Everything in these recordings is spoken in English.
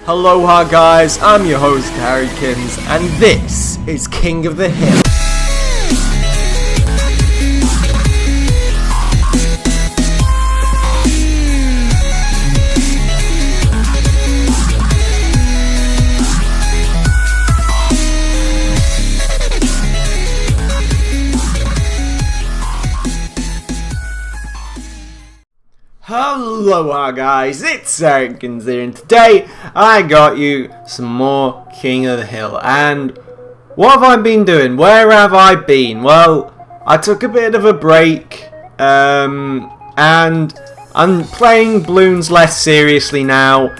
Aloha guys, I'm your host Harrykins, and this is King of the Hill. Aloha guys, it's Harrykins here, and today I got you some more King of the Hill. And what have I been doing? Where have I been? Well, I took a bit of a break, and I'm playing Bloons less seriously now,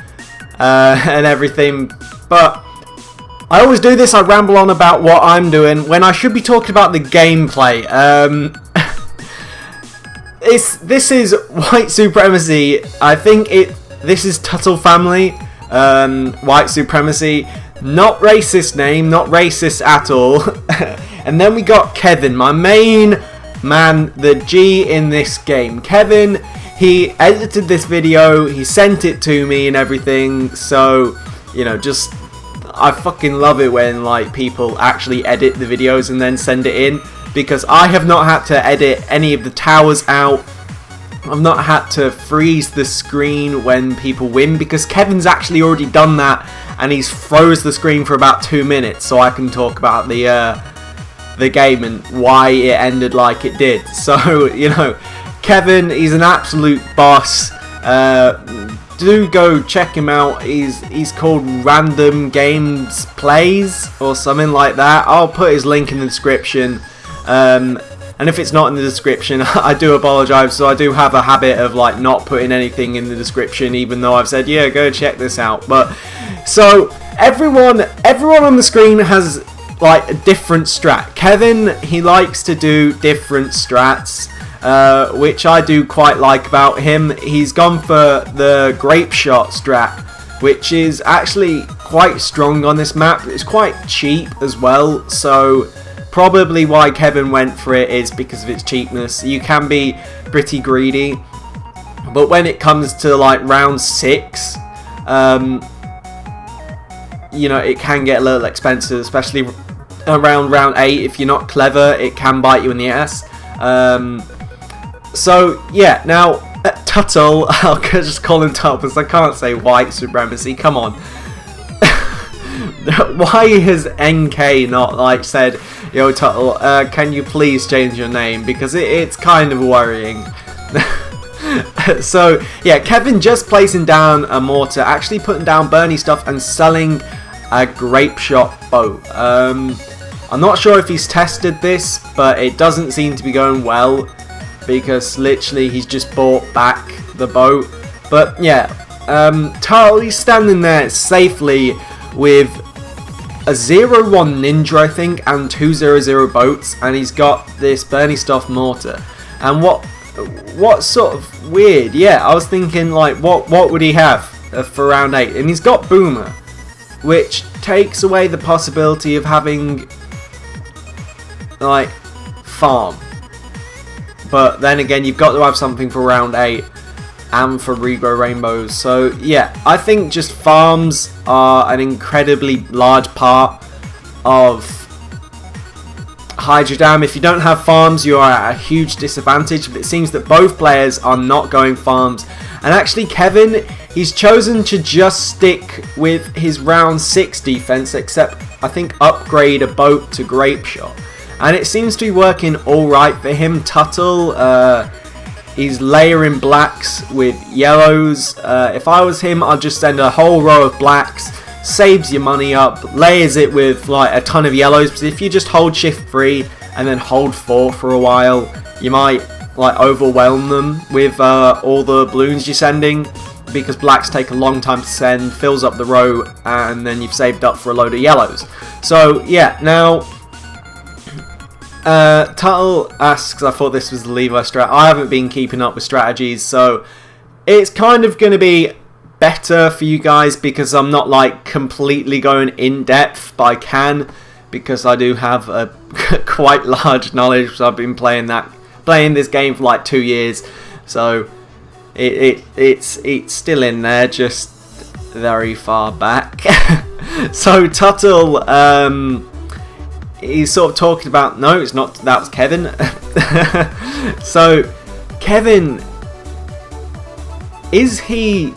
and everything, but I always do this, I ramble on about what I'm doing when I should be talking about the gameplay. This is White Supremacy. I think this is TuttleFamily, White Supremacy. Not racist name, not racist at all. And then we got Kevin, my main man, the G in this game. Kevin, he edited this video, he sent it to me and everything, so, you know, just, I fucking love it when, like, people actually edit the videos and then send it in. Because I have not had to edit any of the towers out. I've not had to freeze the screen when people win, because Kevin's actually already done that, and he's froze the screen for about 2 minutes, so I can talk about the game and why it ended like it did. So, you know, Kevin, he's an absolute boss. Do go check him out. He's called Random Games Plays or something like that. I'll put his link in the description. And if it's not in the description, I do apologise. So I do have a habit of like not putting anything in the description, even though I've said, yeah, go check this out. But so everyone on the screen has like a different strat. Kevin, he likes to do different strats, which I do quite like about him. He's gone for the grape shot strat, which is actually quite strong on this map. It's quite cheap as well, so probably why Kevin went for it is because of its cheapness. You can be pretty greedy, but when it comes to like round 6, you know, it can get a little expensive, especially around round 8. If you're not clever, it can bite you in the ass. So yeah, now Tuttle, I'll just call him Tuttle because I can't say White Supremacy. Come on. Why has NK not like said, yo Tuttle, can you please change your name, because it's kind of worrying. So yeah, Kevin just placing down a mortar, actually putting down Bernie stuff and selling a grape shot boat. I'm not sure if he's tested this, but it doesn't seem to be going well, because literally he's just bought back the boat. But yeah, Tuttle, he's standing there safely with a 0-1 Ninja, I think, and 2-0-0 boats, and he's got this Bernie Stuff mortar. And what sort of weird? Yeah, I was thinking like, what would he have for round 8? And he's got Boomer, which takes away the possibility of having like farm. But then again, you've got to have something for round 8. And for regrow rainbows. So yeah, I think just farms are an incredibly large part of Hydro Dam. If you don't have farms, you are at a huge disadvantage, but it seems that both players are not going farms. And actually Kevin, he's chosen to just stick with his round 6 defense, except I think upgrade a boat to grape shot, and it seems to be working alright for him. Tuttle, he's layering blacks with yellows. If I was him, I'd just send a whole row of blacks, saves your money up, layers it with like a ton of yellows. Because if you just hold shift 3 and then hold 4 for a while, you might like overwhelm them with all the balloons you're sending, because blacks take a long time to send, fills up the row, and then you've saved up for a load of yellows. So yeah, now Tuttle asks, I thought this was the Levi strat. I haven't been keeping up with strategies, so it's kind of going to be better for you guys, because I'm not like completely going in depth, but I can, because I do have a quite large knowledge. So I've been playing this game for like 2 years, so it's still in there. Just very far back. So Tuttle, he's sort of talking about, no, it's not, that was Kevin. So Kevin, is he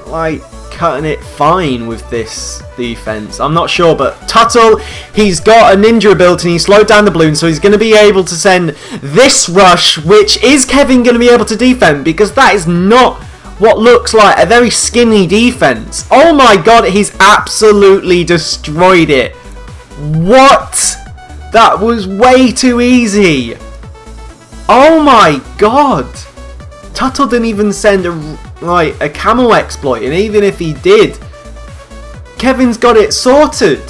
like cutting it fine with this defense? I'm not sure, but Tuttle, he's got a ninja ability and he slowed down the balloon, so he's going to be able to send this rush, which is Kevin going to be able to defend, because that is not what looks like a very skinny defense. Oh my god, he's absolutely destroyed it. What? That was way too easy. Oh my god. Tuttle didn't even send a camel exploit, and even if he did, Kevin's got it sorted.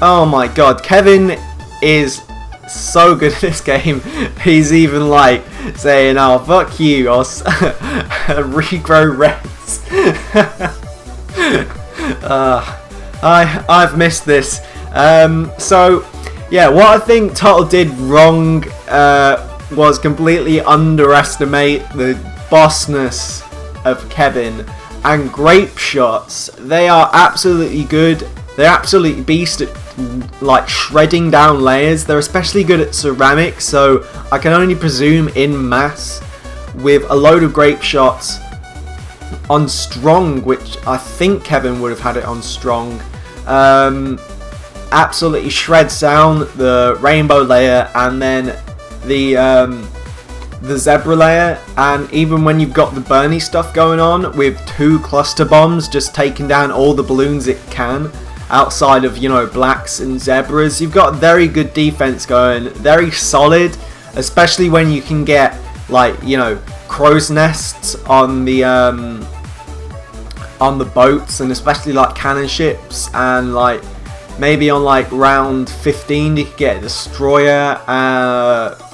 Oh my god, Kevin is so good at this game. He's even like saying, "Oh fuck you," or regrow reds. I've missed this. So yeah, what I think Tuttle did wrong was completely underestimate the bossness of Kevin. And grape shots, they are absolutely good. They're absolutely beast at like shredding down layers. They're especially good at ceramic, so I can only presume in mass with a load of grape shots on strong, which I think Kevin would have had it on strong. Absolutely shreds down the rainbow layer and then the zebra layer, and even when you've got the Bernie stuff going on with 2 cluster bombs just taking down all the balloons it can outside of, you know, blacks and zebras, you've got very good defense going, very solid, especially when you can get like, you know, crow's nests on the boats, and especially like cannon ships, and like maybe on like round 15 you could get a destroyer,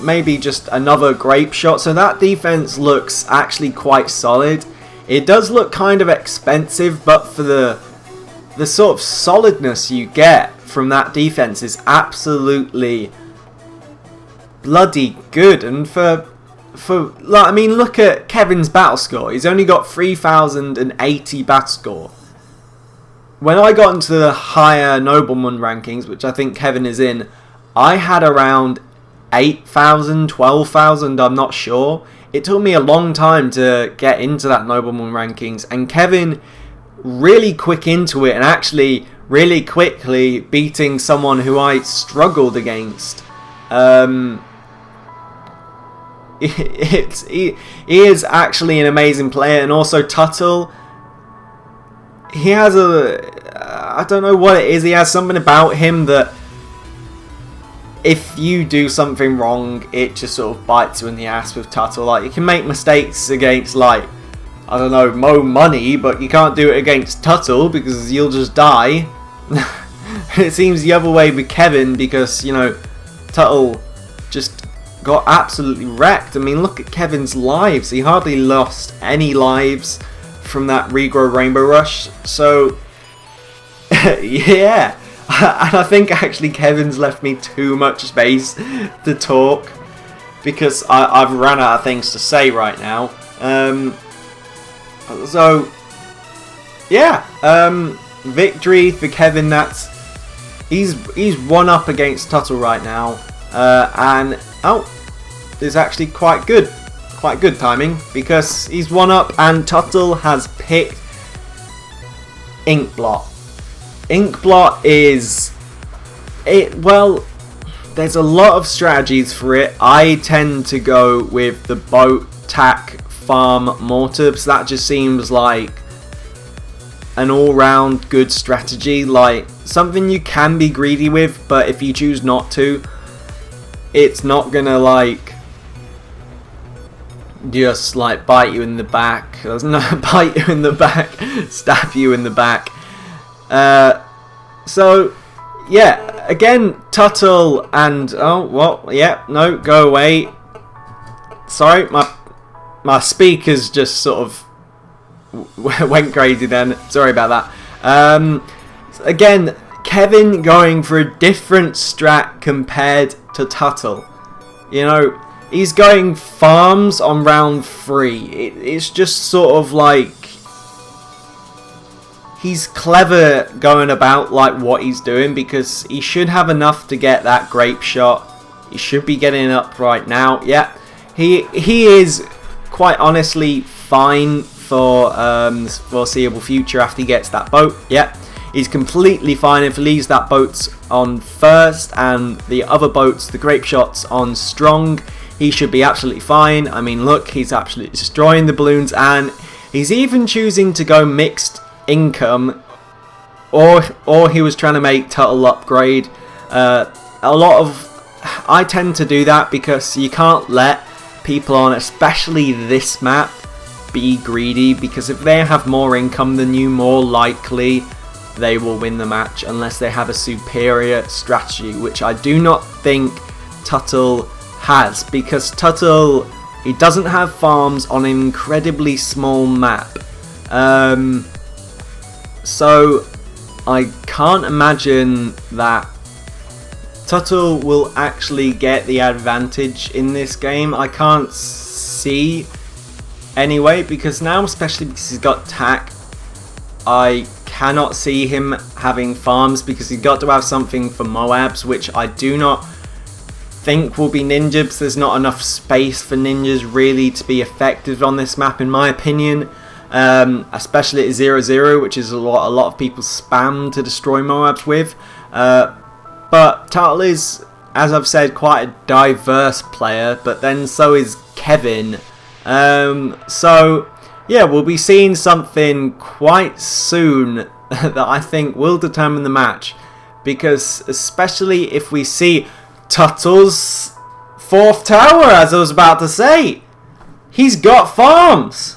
maybe just another grape shot. So that defense looks actually quite solid. It does look kind of expensive, but for the sort of solidness you get from that defense is absolutely bloody good. And for like, I mean, look at Kevin's battle score. He's only got 3080 battle score. When I got into the higher nobleman rankings, which I think Kevin is in, I had around 8,000, 12,000, I'm not sure. It took me a long time to get into that nobleman rankings, and Kevin really quick into it and actually really quickly beating someone who I struggled against. He is actually an amazing player. And also Tuttle, he has I don't know what it is, he has something about him that if you do something wrong, it just sort of bites you in the ass with Tuttle. Like, you can make mistakes against, like, I don't know, Mo Money, but you can't do it against Tuttle because you'll just die. It seems the other way with Kevin, because, you know, Tuttle just got absolutely wrecked. I mean, look at Kevin's lives. He hardly lost any lives from that regrow rainbow rush. So yeah, and I think actually Kevin's left me too much space to talk because I've run out of things to say right now. So yeah, victory for Kevin. He's 1 up against Tuttle right now, and it's actually quite good timing, because he's 1 up and Tuttle has picked Inkblot. Inkblot is it. Well, there's a lot of strategies for it. I tend to go with the boat, tack, farm, mortar, because that just seems like an all-round good strategy, like something you can be greedy with, but if you choose not to, it's not gonna like just like bite you in the back. There's no bite you in the back, stab you in the back. So yeah, again, Tuttle and go away. Sorry, my speakers just sort of went crazy then. Sorry about that. Again, Kevin going for a different strat compared to Tuttle. You know, he's going farms on round 3. It's just sort of like he's clever going about like what he's doing, because he should have enough to get that grape shot. He should be getting it up right now. Yeah, he is quite honestly fine for foreseeable future after he gets that boat. Yeah, he's completely fine if he leaves that boat on first and the other boats, the grape shots, on strong. He should be absolutely fine. I mean, look, he's absolutely destroying the balloons, and he's even choosing to go mixed income, or he was trying to make Tuttle upgrade. I tend to do that because you can't let people on, especially this map, be greedy, because if they have more income than you, more likely they will win the match unless they have a superior strategy, which I do not think Tuttle has, because Tuttle, he doesn't have farms on an incredibly small map. So I can't imagine that Tuttle will actually get the advantage in this game. I can't see anyway, because now, especially because he's got tack, I cannot see him having farms, because he's got to have something for Moabs, which I do not think will be ninjas. There's not enough space for ninjas really to be effective on this map, in my opinion. Especially at 0-0, which is a lot of people spam to destroy Moabs with. But Tuttle is, as I've said, quite a diverse player, but then so is Kevin. So yeah, we'll be seeing something quite soon that I think will determine the match, because especially if we see Tuttle's 4th tower, as I was about to say, he's got farms.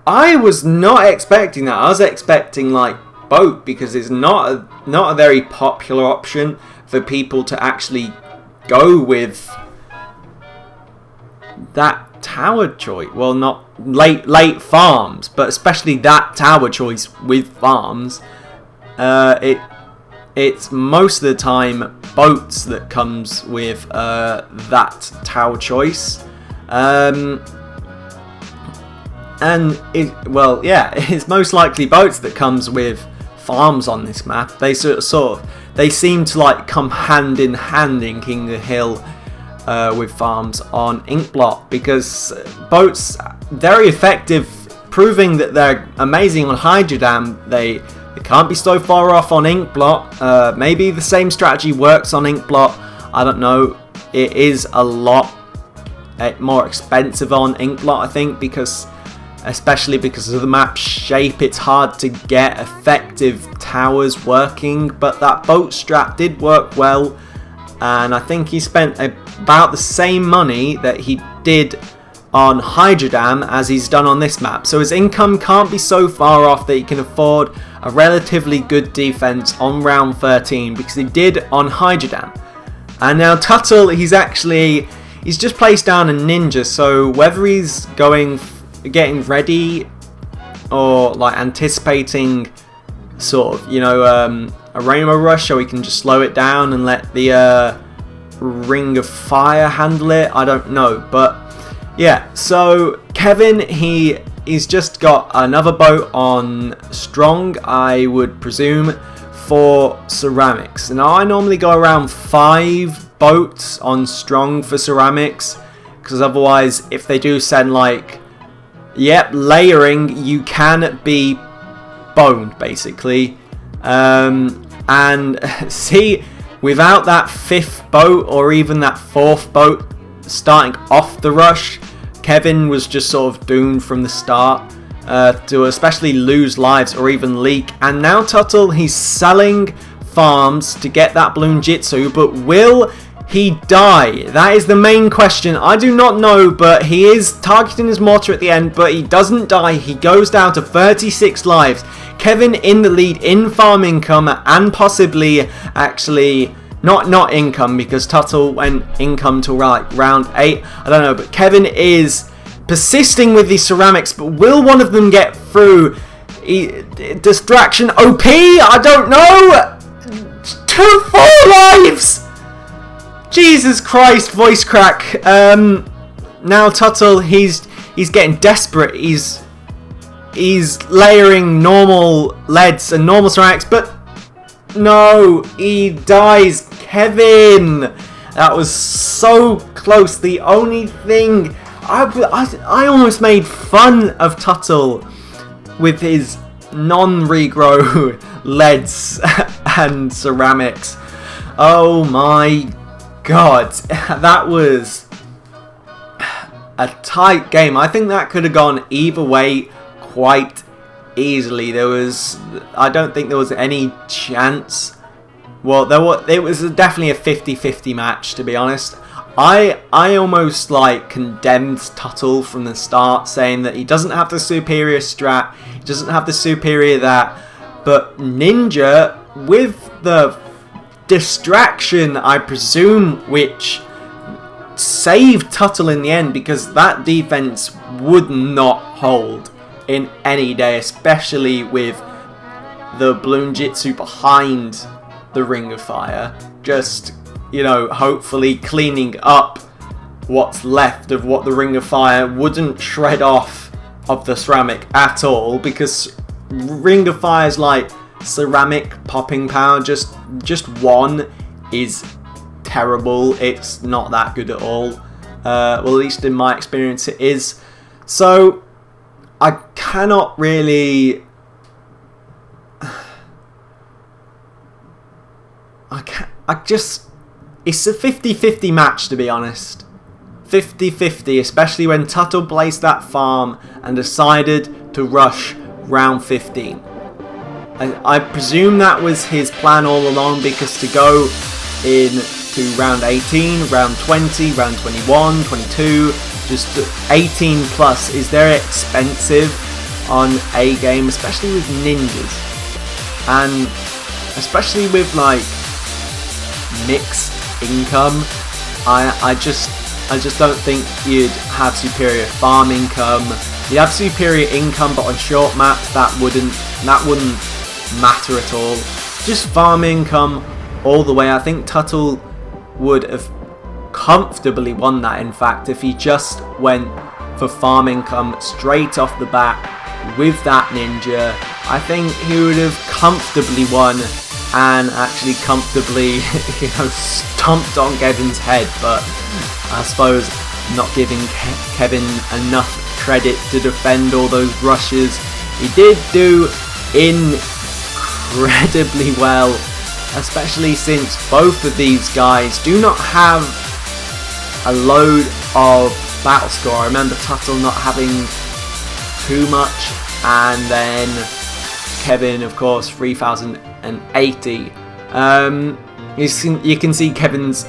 I was not expecting that. I was expecting like boat, because it's not a very popular option for people to actually go with that tower choice. Well, not late farms, but especially that tower choice with farms. It's most of the time boats that comes with that tower choice. And it's most likely boats that comes with farms on this map. They they seem to like come hand in hand in King of the Hill with farms on Inkblot, because boats very effective, proving that they're amazing on Hydro Dam. They can't be so far off on Inkblot. Maybe the same strategy works on Inkblot. I don't know. It is a lot more expensive on Inkblot, I think, especially because of the map shape. It's hard to get effective towers working, but that boat strat did work well, and I think he spent about the same money that he did on Hydro Dam as he's done on this map. So his income can't be so far off that he can afford a relatively good defense on round 13, because he did on Hydro Dam. And now Tuttle, he's just placed down a ninja, so whether he's getting ready or like anticipating sort of, a Rainbow Rush, so he can just slow it down and let the Ring of Fire handle it, I don't know. But yeah, so Kevin, he's just got another boat on strong, I would presume, for ceramics. Now I normally go around 5 boats on strong for ceramics, because otherwise if they do send like layering, you can be boned basically. And see, without that 5th boat or even that 4th boat starting off the rush, Kevin was just sort of doomed from the start to especially lose lives or even leak. And now Tuttle, he's selling farms to get that Bloon Jitsu, but will he die? That is the main question. I do not know, but he is targeting his mortar at the end, but he doesn't die. He goes down to 36 lives. Kevin in the lead in farm income, and possibly actually not income, because Tuttle went income till like round 8. I don't know, but Kevin is persisting with these ceramics, but will one of them get through? Distraction OP? I don't know. 4 lives. Jesus Christ, voice crack. Now Tuttle, he's getting desperate. He's layering normal leads and normal ceramics, but no, he dies. Kevin! That was so close. The only thing... I almost made fun of Tuttle with his non-regrow leads and ceramics. Oh my god. That was a tight game. I think that could have gone either way quite easily. I don't think there was any chance. Well, it was definitely a 50-50 match, to be honest. I almost like condemned Tuttle from the start, saying that he doesn't have the superior strat, he doesn't have the superior that, but Ninja, with the distraction, I presume, which saved Tuttle in the end, because that defense would not hold in any day, especially with the Bloon Jitsu behind the Ring of Fire, just, you know, hopefully cleaning up what's left of what the Ring of Fire wouldn't shred off of the ceramic at all, because Ring of Fire's like ceramic popping power, just one is terrible. It's not that good at all. Well, at least in my experience it is. So I cannot really... It's a 50-50 match, to be honest. 50-50, especially when Tuttle placed that farm and decided to rush round 15. I presume that was his plan all along, because to go into round 18, round 20, round 21, 22, just 18 plus is very expensive on a game, especially with ninjas. And especially with like mixed income, I just don't think you'd have superior farm income. You have superior income, but on short maps that wouldn't matter at all. Just farm income all the way. I think Tuttle would have comfortably won that, in fact, if he just went for farm income straight off the bat with that ninja. I think he would have comfortably won and actually comfortably, you know, stomped on Kevin's head. But I suppose not giving Kevin enough credit to defend all those rushes. He did do incredibly well, especially since both of these guys do not have a load of battle score. I remember Tuttle not having too much, and then Kevin, of course, 3080. You can see Kevin's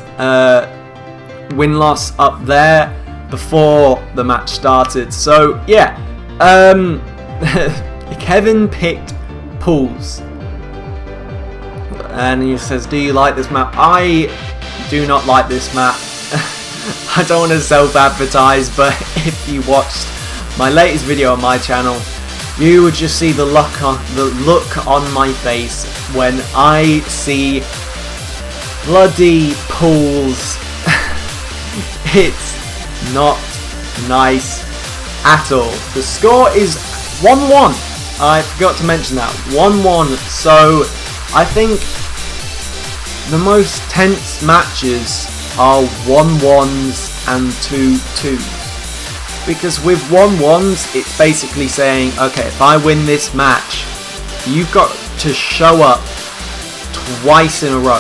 win-loss up there before the match started. So yeah, Kevin picked pools, and he says, "Do you like this map?" I do not like this map. I don't want to self-advertise, but if you watched my latest video on my channel, you would just see the look on my face when I see bloody pools. It's not nice at all. The score is 1-1. I forgot to mention that. 1-1. So I think the most tense matches are 1-1s and 2-2s. Because with 1-1s, it's basically saying, okay, if I win this match, you've got to show up twice in a row.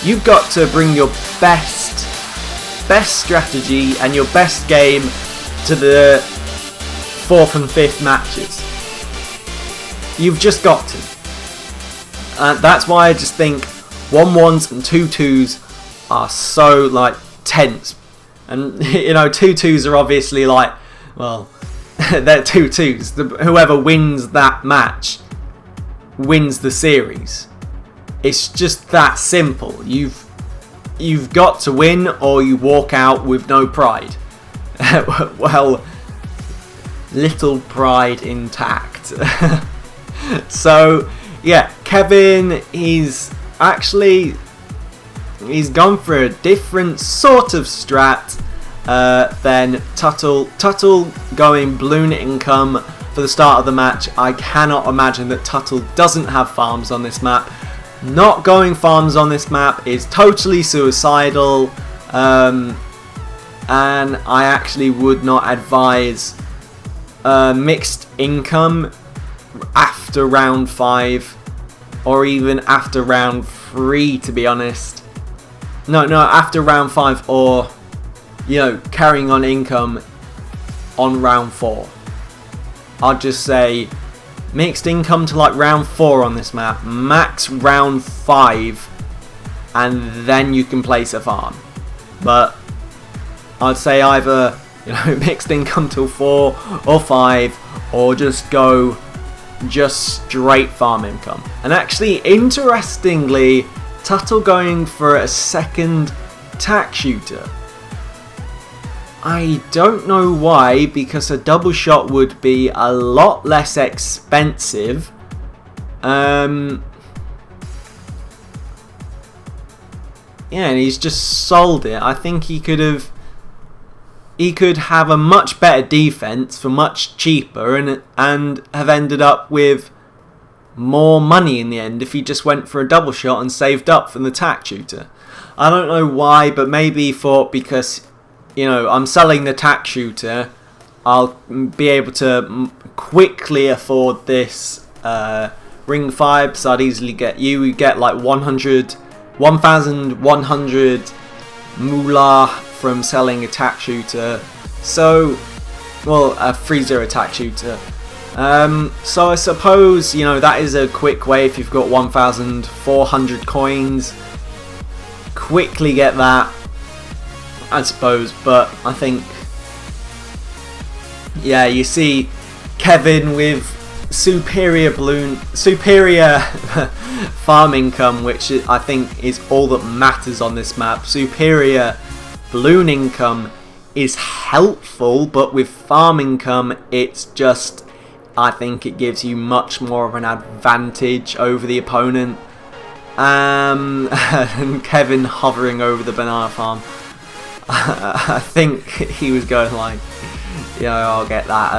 You've got to bring your best strategy and your best game to the 4th and 5th matches. You've just got to. That's why I just think 1-1s and 2-2s are so like tense. And you know, 2-2s are obviously like, well, they're 2-2s. Whoever wins that match wins the series. It's just that simple. You've got to win, or you walk out with no pride. Well, little pride intact. So yeah, Kevin, he's gone for a different sort of strat. then Tuttle going balloon income for the start of the match. I cannot imagine that Tuttle doesn't have farms on this map. Not going farms on this map is totally suicidal, and I actually would not advise mixed income after round 5 or even after round 3, to be honest. No, after round 5, or carrying on income on round 4. I'd just say mixed income to like round 4 on this map, max round 5, and then you can place a farm. But I'd say either mixed income till 4 or 5, or just go straight farm income. And actually, interestingly, Tuttle going for a second tack shooter. I don't know why, because a double shot would be a lot less expensive. Yeah, and he's just sold it. I think he could have a much better defense for much cheaper, and have ended up with more money in the end if he just went for a double shot and saved up from the tack shooter. I don't know why, but maybe he thought, because I'm selling the tack shooter, I'll be able to quickly afford this ring 5, so I'd easily get like 1,100 moolah from selling a tack shooter. So, well, a 3-0 tack shooter. So I suppose, that is a quick way. If you've got 1,400 coins, quickly get that, I suppose. But I think, yeah, you see Kevin with superior farm income, which I think is all that matters on this map. Superior balloon income is helpful, but with farm income, it's just, I think it gives you much more of an advantage over the opponent. And Kevin hovering over the banana farm. I think he was going like, I'll get that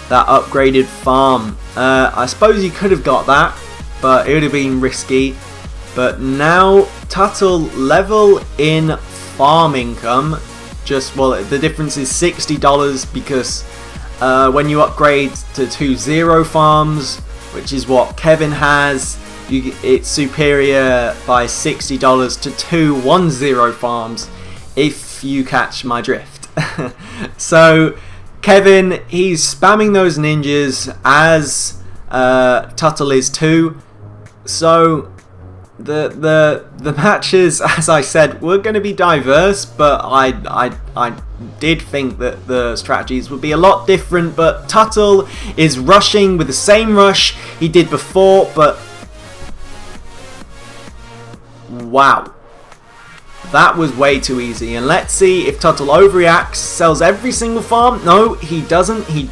that upgraded farm. I suppose you could have got that, but it would have been risky. But now Tuttle level in farm income. The difference is $60, because when you upgrade to 2-0 farms, which is what Kevin has, it's superior by $60 to 2-1-0 farms, if you catch my drift. So Kevin, he's spamming those ninjas as Tuttle is too. So the matches, as I said, were going to be diverse, but I did think that the strategies would be a lot different. But Tuttle is rushing with the same rush he did before, but wow, that was way too easy. And let's see if Tuttle overreacts, sells every single farm. No, he doesn't. He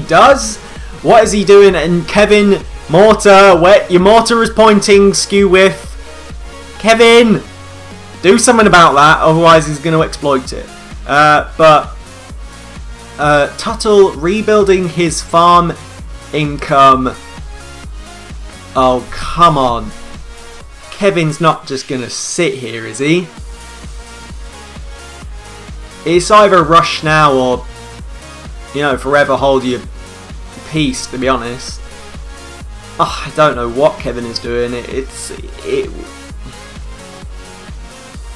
does. What is he doing? And Kevin, mortar, your mortar is pointing, skew width. Kevin, do something about that, otherwise he's going to exploit it. But Tuttle rebuilding his farm income. Oh, come on. Kevin's not just going to sit here, is he? It's either rush now or, forever hold your peace, to be honest. Oh, I don't know what Kevin is doing.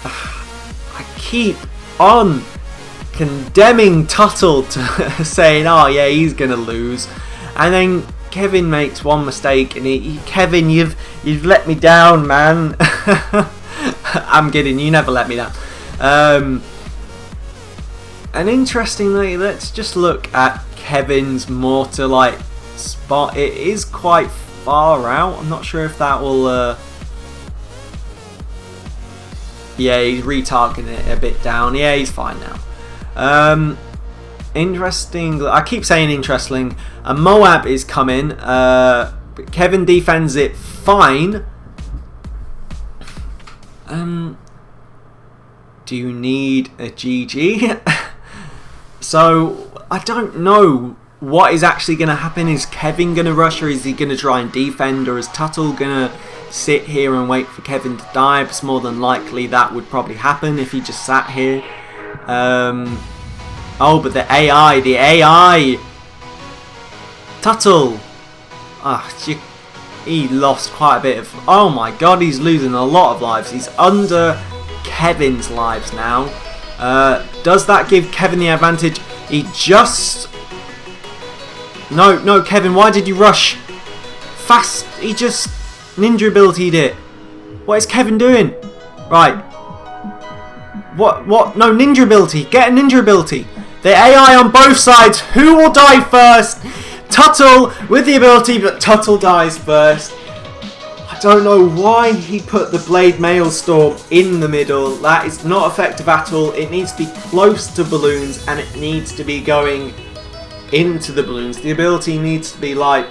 I keep on condemning Tuttle to saying, oh yeah, he's going to lose. And then Kevin makes one mistake, and Kevin, you've let me down, man. I'm kidding, you never let me down. And interestingly, let's just look at Kevin's mortar spot. It is quite far out. I'm not sure if that will. Yeah, he's retargeting it a bit down. Yeah, he's fine now. Interesting. I keep saying interesting. A Moab is coming. Kevin defends it fine. Do you need a GG? So, I don't know what is actually going to happen. Is Kevin going to rush, or is he going to try and defend, or is Tuttle going to sit here and wait for Kevin to die? It's more than likely that would probably happen if he just sat here. Oh, but the AI! Tuttle! He lost quite a bit of... Oh my god, he's losing a lot of lives. He's under Kevin's lives now. Does that give Kevin the advantage? He just... No, Kevin, why did you rush? Fast, he just ninja ability'd it. What is Kevin doing? Right. What? No, ninja ability. Get a ninja ability. The AI on both sides. Who will die first? Tuttle with the ability, but Tuttle dies first. I don't know why he put the Blade Maelstrom in the middle. That is not effective at all. It needs to be close to Bloons, and it needs to be going into the balloons. The ability needs to be like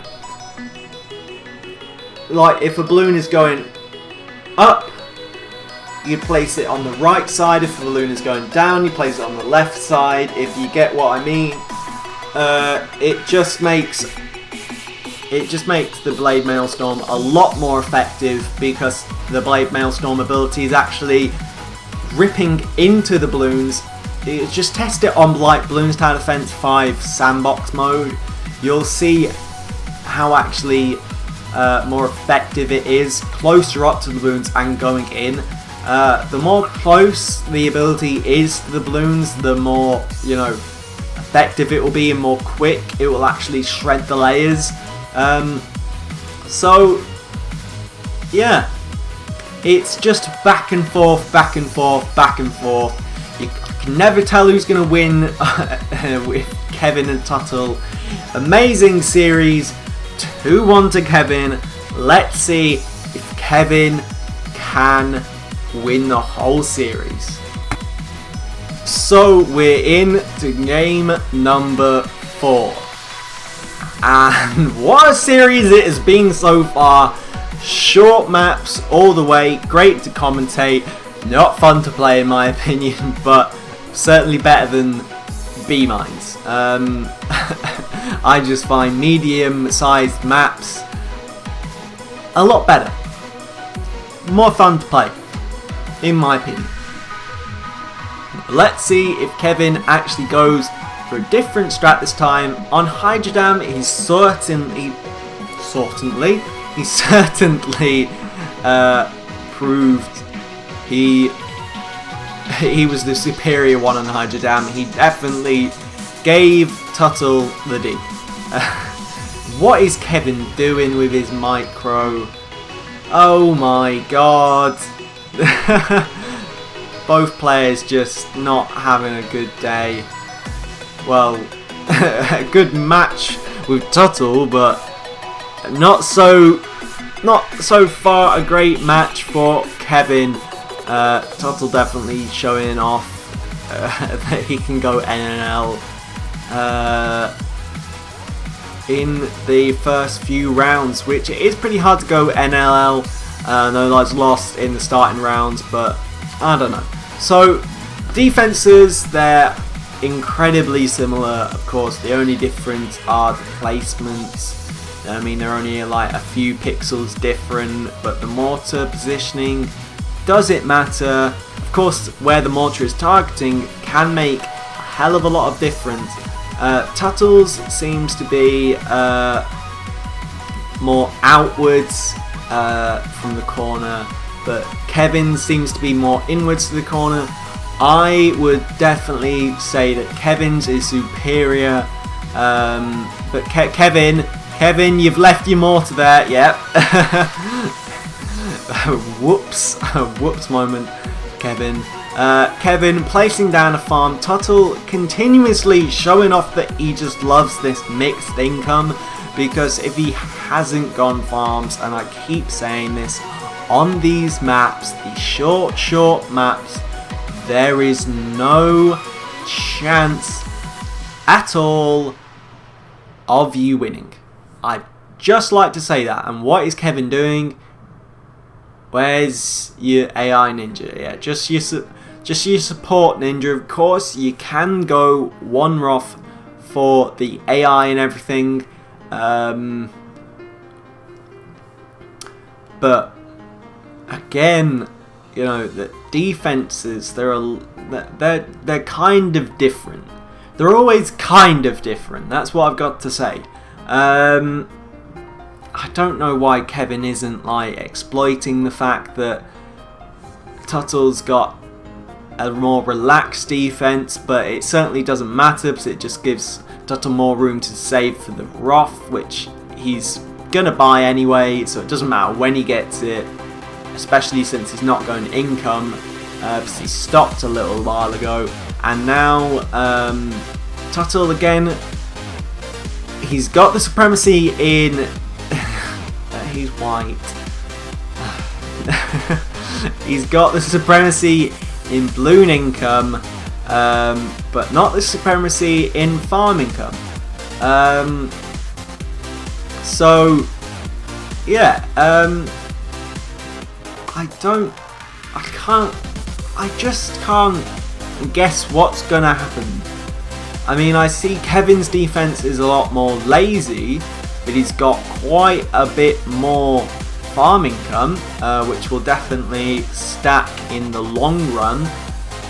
if a balloon is going up, you place it on the right side. If the balloon is going down, you place it on the left side. If you get what I mean, it just makes the Blade Maelstrom a lot more effective, because the Blade Maelstrom ability is actually ripping into the balloons. Just test it on like Bloons Tower Defense 5 sandbox mode. You'll see how actually more effective it is closer up to the balloons and going in. The more close the ability is to the balloons, the more, effective it will be and more quick it will actually shred the layers. So yeah, it's just back and forth, back and forth, back and forth. You can never tell who's going to win with Kevin and Tuttle. Amazing series, 2-1 to Kevin. Let's see if Kevin can win the whole series. So we're in to game number 4. And what a series it has been so far. Short maps all the way, great to commentate. Not fun to play in my opinion, but certainly better than B-Mines. I just find medium-sized maps a lot better. More fun to play, in my opinion. Let's see if Kevin actually goes for a different strat this time. On Hydro Dam, he's certainly proved he was the superior one on Hydro Dam. He definitely gave Tuttle the D. What is Kevin doing with his micro? Oh my god. Both players just not having a good day. Well, a good match with Tuttle, but not so far a great match for Kevin. Tuttle definitely showing off that he can go NNL in the first few rounds, which it is pretty hard to go NLL. No lives lost in the starting rounds, but I don't know. So defenses, they're incredibly similar. Of course, the only difference are the placements. I mean, they're only like a few pixels different, but the mortar positioning, does it matter? Of course, where the mortar is targeting can make a hell of a lot of difference. Tuttle's seems to be more outwards from the corner, but Kevin seems to be more inwards to the corner. I would definitely say that Kevin's is superior, but Kevin, you've left your mortar there. Yep. Whoops moment, Kevin. Kevin placing down a farm. Tuttle continuously showing off that he just loves this mixed income, because if he hasn't gone farms, and I keep saying this, on these maps, these short maps, there is no chance at all of you winning. I'd just like to say that. And what is Kevin doing? Where's your AI ninja? Yeah, just your just your support ninja. Of course, you can go one Roth for the AI and everything, but again, you know, the defenses, they're kind of different. They're always kind of different. That's what I've got to say. I don't know why Kevin isn't like exploiting the fact that Tuttle's got a more relaxed defense, but it certainly doesn't matter because it just gives Tuttle more room to save for the Roth, which he's gonna buy anyway, so it doesn't matter when he gets it, especially since he's not going income, because he stopped a little while ago. And now Tuttle again, he's got the supremacy in he's white. He's got the supremacy in balloon income, but not the supremacy in farm income. So yeah, I just can't guess what's gonna happen. I mean, I see Kevin's defense is a lot more lazy, but he's got quite a bit more farm income, which will definitely stack in the long run.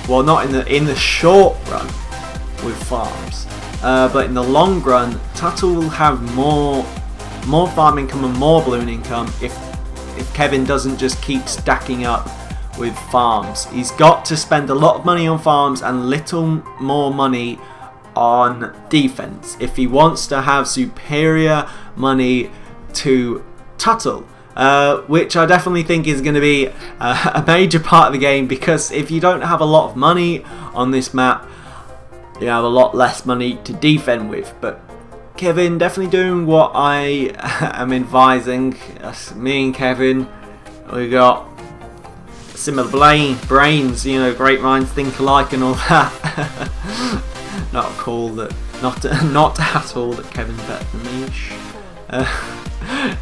Well, not in the short run with farms, but in the long run, Tuttle will have more farm income and more balloon income if Kevin doesn't just keep stacking up with farms. He's got to spend a lot of money on farms and little more money on defense if he wants to have superior money to Tuttle, which I definitely think is going to be a major part of the game, because if you don't have a lot of money on this map, you have a lot less money to defend with. But Kevin definitely doing what I am advising. Me and Kevin, we got similar brains, you know, great minds think alike and all that. Not at all that Kevin's better than me.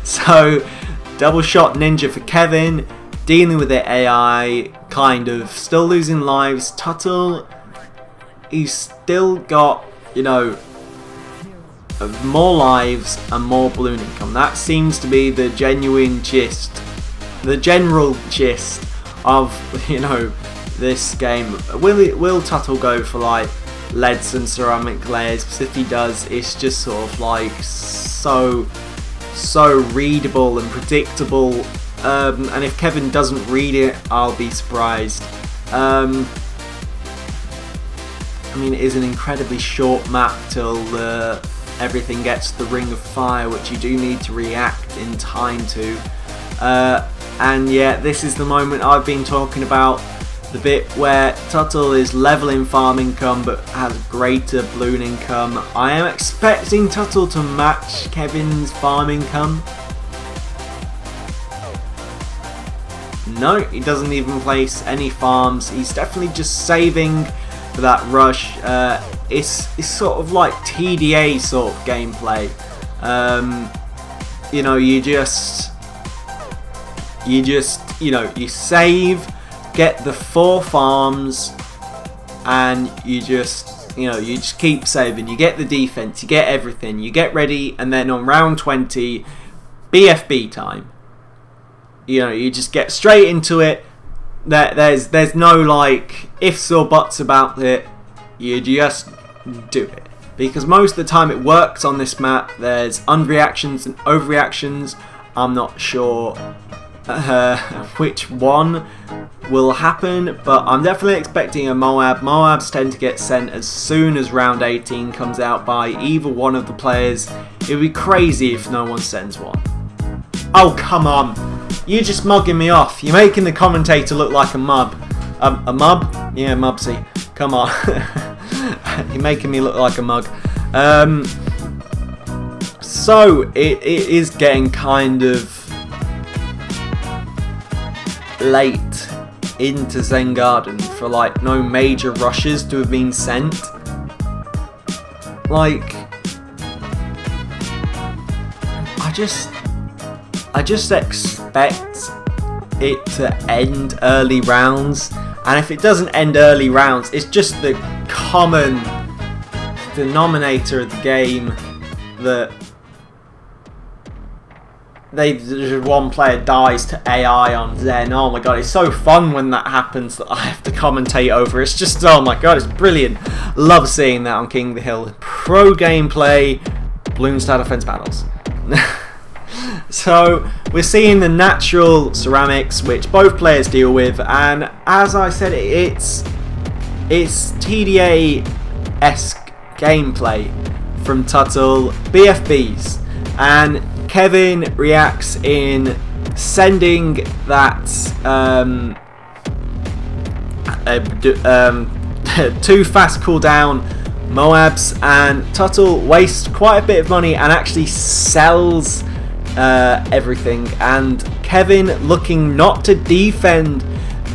So double shot ninja for Kevin, dealing with the AI, kind of still losing lives. Tuttle, he's still got, you know, more lives and more balloon income. That seems to be the genuine gist, the general gist of, you know, this game. Will Tuttle go for like leads and ceramic layers? Because if he does, it's just sort of like so readable and predictable. And if Kevin doesn't read it, I'll be surprised. I mean, it is an incredibly short map till everything gets to the Ring of Fire, which you do need to react in time to. And yeah, this is the moment I've been talking about, the bit where Tuttle is leveling farm income but has greater balloon income. I am expecting Tuttle to match Kevin's farm income. No, he doesn't even place any farms. He's definitely just saving for that rush. It's sort of like TDA sort of gameplay. You know, you save, get the 4 farms, and you just keep saving. You get the defense, you get everything, you get ready, and then on round 20, BFB time. You know, you just get straight into it. There's no like ifs or buts about it. You just do it, because most of the time it works on this map. There's underreactions and overreactions. I'm not sure which one will happen, but I'm definitely expecting a Moab. Moabs tend to get sent as soon as round 18 comes out by either one of the players. It would be crazy if no one sends one. Oh, come on. You're just mugging me off. You're making the commentator look like a mub. A mub? Yeah, Mubsy. Come on. You're making me look like a mug. So, it is getting kind of late into Zen Garden for like no major rushes to have been sent. Like, I just expect it to end early rounds and if it doesn't end early rounds, it's just the common denominator of the game that one player dies to AI on Zen. Oh my god, it's so fun when that happens that I have to commentate over. It's just, oh my god, it's brilliant. Love seeing that on King of the Hill. Pro gameplay, Bloons Tower Defense battles. So we're seeing the natural ceramics which both players deal with, and as I said, it's TDA-esque gameplay from Tuttle, BFBs, and Kevin reacts in sending that 2 fast cooldown Moabs, and Tuttle wastes quite a bit of money and actually sells everything, and Kevin looking not to defend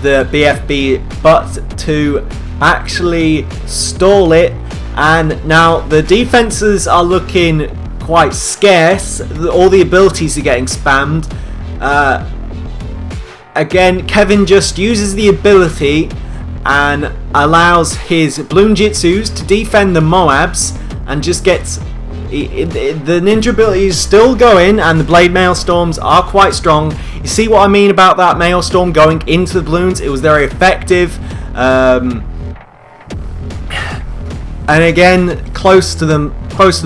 the BFB but to actually stall it, and now the defenses are looking quite scarce. All the abilities are getting spammed. Again, Kevin just uses the ability and allows his Bloonjitsus to defend the Moabs, and just gets the ninja ability is still going, and the Blade Maelstorms are quite strong. You see what I mean about that Maelstorm going into the Bloons? It was very effective. And again, close to the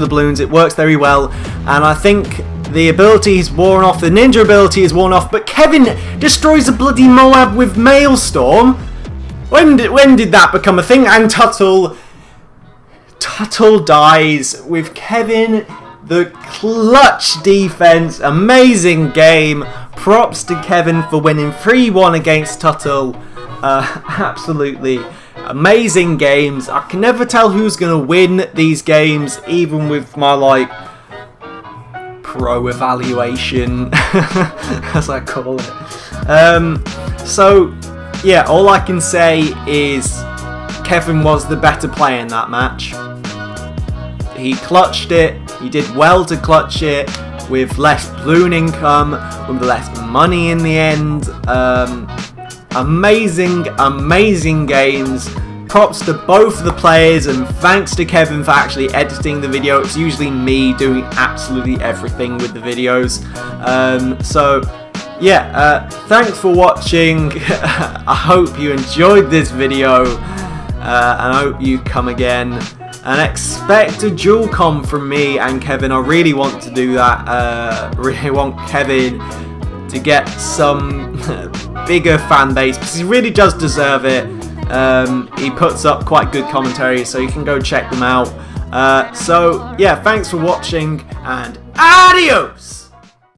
Bloons, it works very well. And I think the ability is worn off, the ninja ability is worn off, but Kevin destroys a bloody Moab with Maelstorm. When did that become a thing? And Tuttle dies with Kevin. The clutch defense, amazing game. Props to Kevin for winning 3-1 against Tuttle. Absolutely amazing games. I can never tell who's going to win these games, even with my pro evaluation, as I call it. So yeah, all I can say is Kevin was the better player in that match. He clutched it. He did well to clutch it with less balloon income, with less money in the end. Amazing games. Props to both of the players, and thanks to Kevin for actually editing the video. It's usually me doing absolutely everything with the videos. So yeah, thanks for watching. I hope you enjoyed this video, and I hope you come again. And expect a dual com from me and Kevin. I really want to do that. Really want Kevin to get some bigger fan base, because he really does deserve it. He puts up quite good commentary, so you can go check them out. So yeah, thanks for watching, and adios!